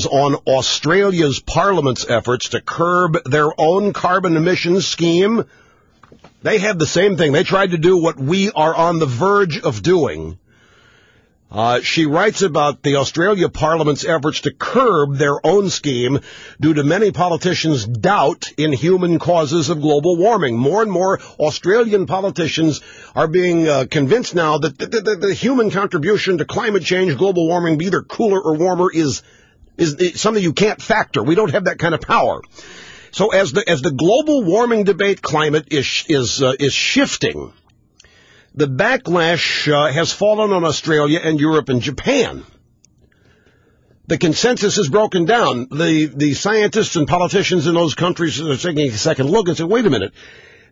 on Australia's Parliament's efforts to curb their own carbon emissions scheme. They had the same thing. They tried to do what we are on the verge of doing. She writes about the Australia Parliament's efforts to curb their own scheme due to many politicians' doubt in human causes of global warming. More and more Australian politicians are being convinced now that the human contribution to climate change, global warming, be either cooler or warmer, is something you can't factor. We don't have that kind of power. So as the global warming debate climate is shifting, the backlash has fallen on Australia and Europe and Japan. The consensus is broken down. The scientists and politicians in those countries are taking a second look and say, wait a minute,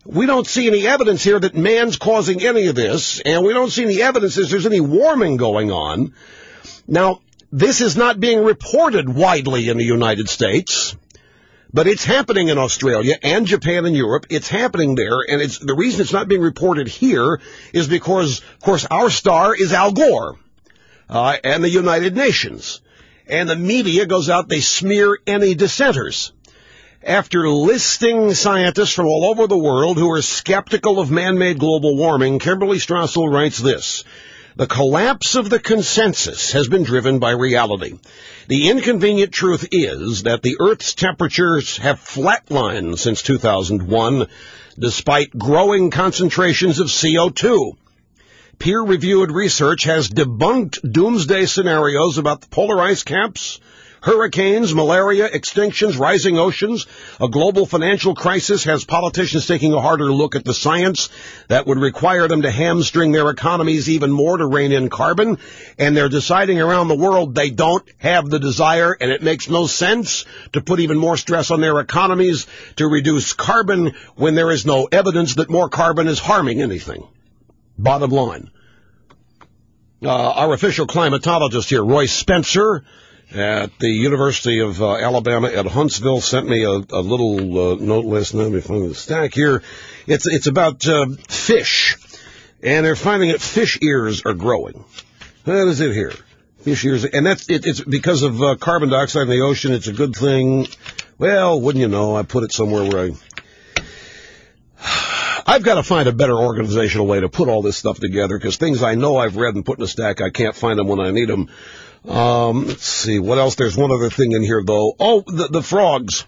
we don't see any evidence here that man's causing any of this, and we don't see any evidence that there's any warming going on. Now, this is not being reported widely in the United States, but it's happening in Australia and Japan and Europe. It's happening there, and the reason it's not being reported here is because, of course, our star is Al Gore and the United Nations. And the media goes out, they smear any dissenters. After listing scientists from all over the world who are skeptical of man-made global warming, Kimberly Strassel writes this: the collapse of the consensus has been driven by reality. The inconvenient truth is that the Earth's temperatures have flatlined since 2001, despite growing concentrations of CO2. Peer-reviewed research has debunked doomsday scenarios about the polar ice caps, hurricanes, malaria, extinctions, rising oceans. A global financial crisis has politicians taking a harder look at the science that would require them to hamstring their economies even more to rein in carbon. And they're deciding around the world they don't have the desire, and it makes no sense to put even more stress on their economies to reduce carbon when there is no evidence that more carbon is harming anything. Bottom line. Our official climatologist here, Roy Spencer, at the University of Alabama at Huntsville, sent me a little note last night. Let me find the stack here. It's about fish, and they're finding that fish ears are growing. That is it here. Fish ears, and it's because of carbon dioxide in the ocean. It's a good thing. Well, wouldn't you know, I put it somewhere where I've got to find a better organizational way to put all this stuff together, because things I know I've read and put in a stack, I can't find them when I need them. Let's see, what else? There's one other thing in here, though. Oh, the frogs.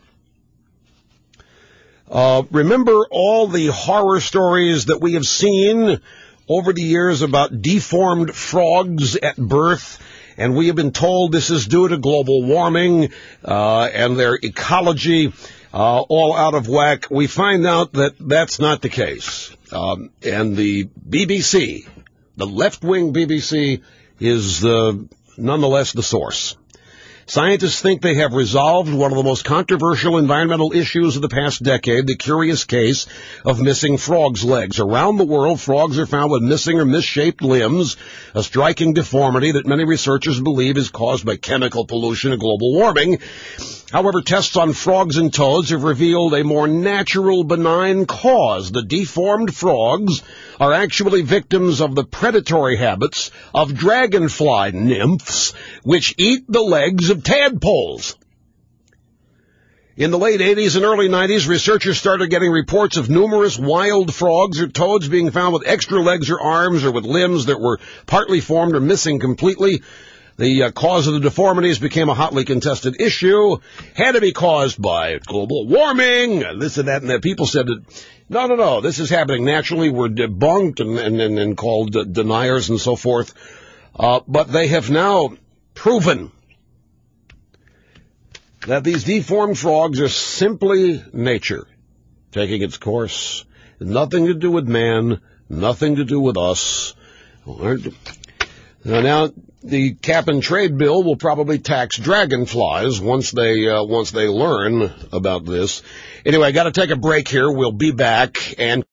Remember all the horror stories that we have seen over the years about deformed frogs at birth? And we have been told this is due to global warming and their ecology all out of whack. We find out that that's not the case. And the BBC, the left-wing BBC, is nonetheless the source. Scientists think they have resolved one of the most controversial environmental issues of the past decade, the curious case of missing frogs' legs. Around the world, frogs are found with missing or misshaped limbs, a striking deformity that many researchers believe is caused by chemical pollution and global warming. However, tests on frogs and toads have revealed a more natural, benign cause. The deformed frogs are actually victims of the predatory habits of dragonfly nymphs, which eat the legs of tadpoles. In the late 80s and early 90s, researchers started getting reports of numerous wild frogs or toads being found with extra legs or arms or with limbs that were partly formed or missing completely. The cause of the deformities became a hotly contested issue. Had to be caused by global warming, this and that, and that. People said that, no, this is happening naturally. We're debunked and called deniers and so forth. But they have now proven that these deformed frogs are simply nature taking its course. Nothing to do with man, nothing to do with us. Now, the cap and trade bill will probably tax dragonflies once they learn about this. Anyway, I got to take a break here. We'll be back and